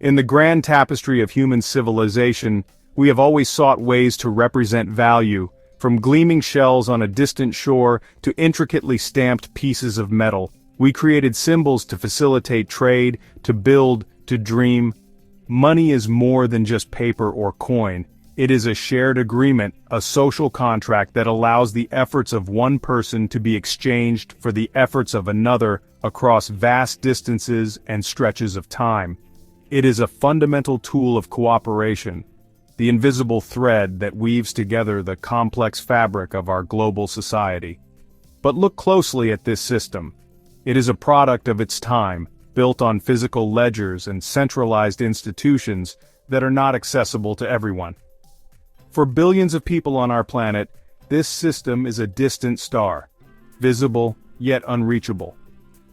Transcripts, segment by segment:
In the grand tapestry of human civilization, we have always sought ways to represent value, from gleaming shells on a distant shore to intricately stamped pieces of metal. We created symbols to facilitate trade, to build, to dream. Money is more than just paper or coin. It is a shared agreement, a social contract that allows the efforts of one person to be exchanged for the efforts of another across vast distances and stretches of time. It is a fundamental tool of cooperation, the invisible thread that weaves together the complex fabric of our global society. But look closely at this system. It is a product of its time, built on physical ledgers and centralized institutions that are not accessible to everyone. For billions of people on our planet, this system is a distant star, visible yet unreachable.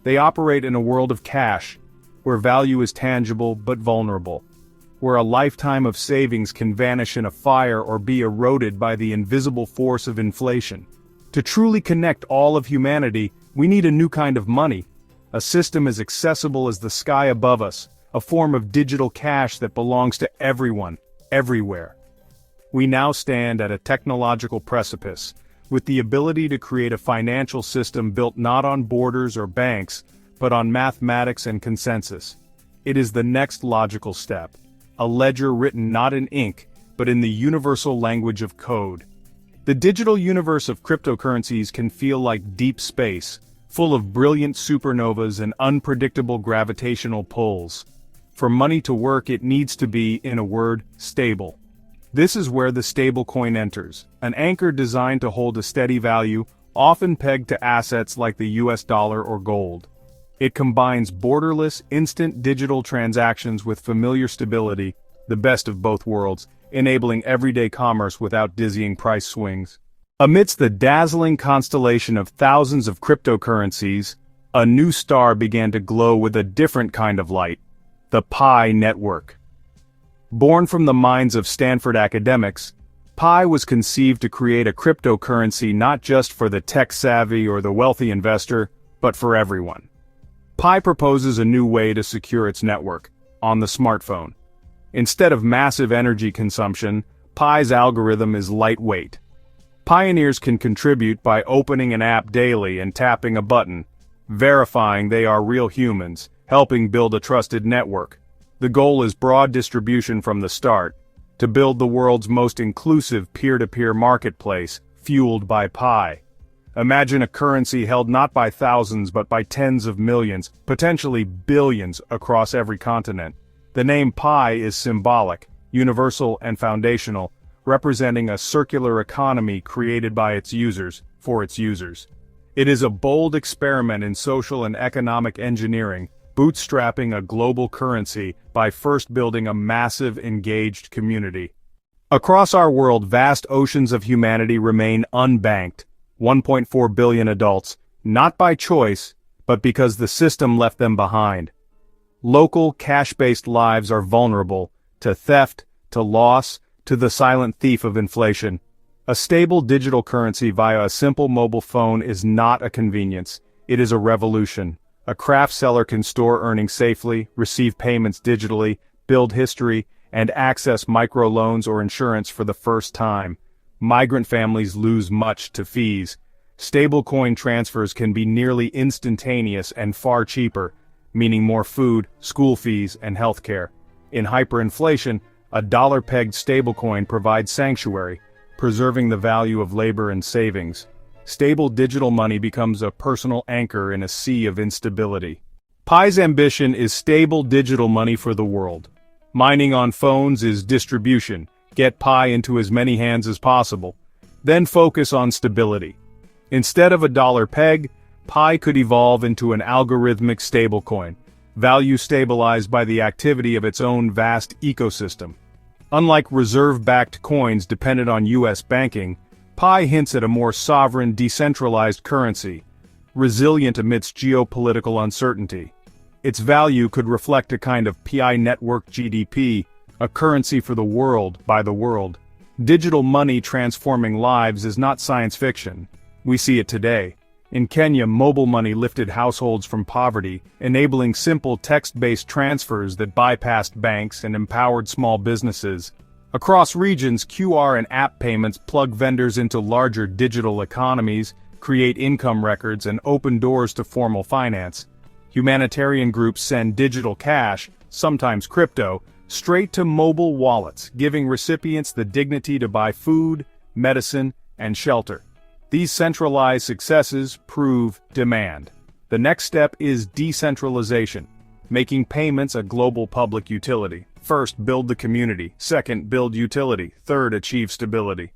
They operate in a world of cash, where value is tangible but vulnerable, where a lifetime of savings can vanish in a fire or be eroded by the invisible force of inflation. To truly connect all of humanity, we need a new kind of money, a system as accessible as the sky above us, a form of digital cash that belongs to everyone, everywhere. We now stand at a technological precipice, with the ability to create a financial system built not on borders or banks, but on mathematics and consensus. It is the next logical step, a ledger written not in ink, but in the universal language of code. The digital universe of cryptocurrencies can feel like deep space, full of brilliant supernovas and unpredictable gravitational pulls. For money to work, it needs to be, in a word, stable. This is where the stablecoin enters, an anchor designed to hold a steady value, often pegged to assets like the US dollar or gold. It combines borderless, instant digital transactions with familiar stability, the best of both worlds, enabling everyday commerce without dizzying price swings. Amidst the dazzling constellation of thousands of cryptocurrencies, a new star began to glow with a different kind of light: the Pi network. Born from the minds of Stanford academics, Pi was conceived to create a cryptocurrency not just for the tech-savvy or the wealthy investor, but for everyone. Pi proposes a new way to secure its network, on the smartphone. Instead of massive energy consumption, Pi's algorithm is lightweight. Pioneers can contribute by opening an app daily and tapping a button, verifying they are real humans, helping build a trusted network. The goal is broad distribution from the start, to build the world's most inclusive peer-to-peer marketplace, fueled by Pi. Imagine a currency held not by thousands but by tens of millions, potentially billions, across every continent. The name Pi is symbolic, universal and foundational, representing a circular economy created by its users, for its users. It is a bold experiment in social and economic engineering, bootstrapping a global currency by first building a massive, engaged community. Across our world, vast oceans of humanity remain unbanked, 1.4 billion adults, not by choice, but because the system left them behind. Local, cash-based lives are vulnerable to theft, to loss, to the silent thief of inflation. A stable digital currency via a simple mobile phone is not a convenience, it is a revolution. A craft seller can store earnings safely, receive payments digitally, build history, and access microloans or insurance for the first time. Migrant families lose much to fees. Stablecoin transfers can be nearly instantaneous and far cheaper, meaning more food, school fees, and healthcare. In hyperinflation, a dollar-pegged stablecoin provides sanctuary, preserving the value of labor and savings. Stable digital money becomes a personal anchor in a sea of instability. Pi's ambition is stable digital money for the world. Mining on phones is distribution. Get Pi into as many hands as possible. Then focus on stability. Instead of a dollar peg, Pi could evolve into an algorithmic stablecoin, value stabilized by the activity of its own vast ecosystem. Unlike reserve-backed coins dependent on US banking, Pi hints at a more sovereign, decentralized currency, resilient amidst geopolitical uncertainty. Its value could reflect a kind of Pi network GDP, a currency for the world, by the world. Digital money transforming lives is not science fiction. We see it today. In Kenya, mobile money lifted households from poverty, enabling simple text-based transfers that bypassed banks and empowered small businesses. Across regions, QR and app payments plug vendors into larger digital economies, create income records, and open doors to formal finance. Humanitarian groups send digital cash, sometimes crypto, straight to mobile wallets, giving recipients the dignity to buy food, medicine, and shelter. These centralized successes prove demand. The next step is decentralization, making payments a global public utility. First, build the community. Second, build utility. Third, achieve stability.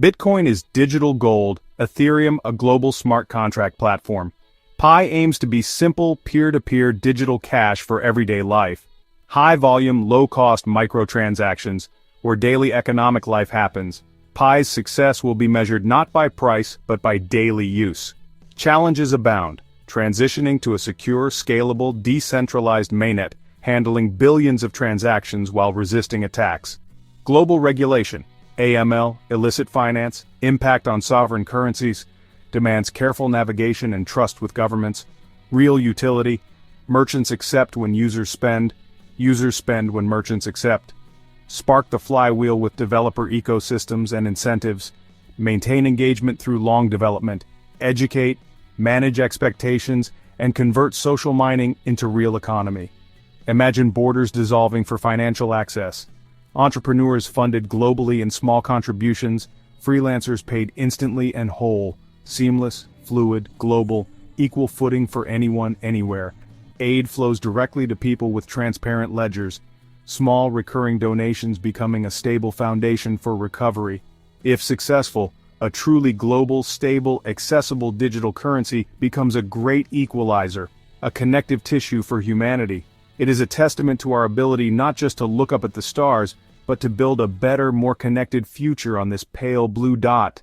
Bitcoin is digital gold, Ethereum a global smart contract platform. Pi aims to be simple, peer-to-peer digital cash for everyday life. High-volume, low-cost microtransactions, where daily economic life happens. Pi's success will be measured not by price, but by daily use. Challenges abound, transitioning to a secure, scalable, decentralized mainnet, handling billions of transactions while resisting attacks. Global regulation, AML, illicit finance, impact on sovereign currencies, demands careful navigation and trust with governments. Real utility, merchants accept when users spend when merchants accept. Spark the flywheel with developer ecosystems and incentives, maintain engagement through long development, educate, manage expectations, and convert social mining into real economy. Imagine borders dissolving for financial access. Entrepreneurs funded globally in small contributions, freelancers paid instantly and whole, seamless, fluid, global, equal footing for anyone, anywhere. Aid flows directly to people with transparent ledgers. Small recurring donations becoming a stable foundation for recovery. If successful, a truly global, stable, accessible digital currency becomes a great equalizer, a connective tissue for humanity. It is a testament to our ability not just to look up at the stars, but to build a better, more connected future on this pale blue dot.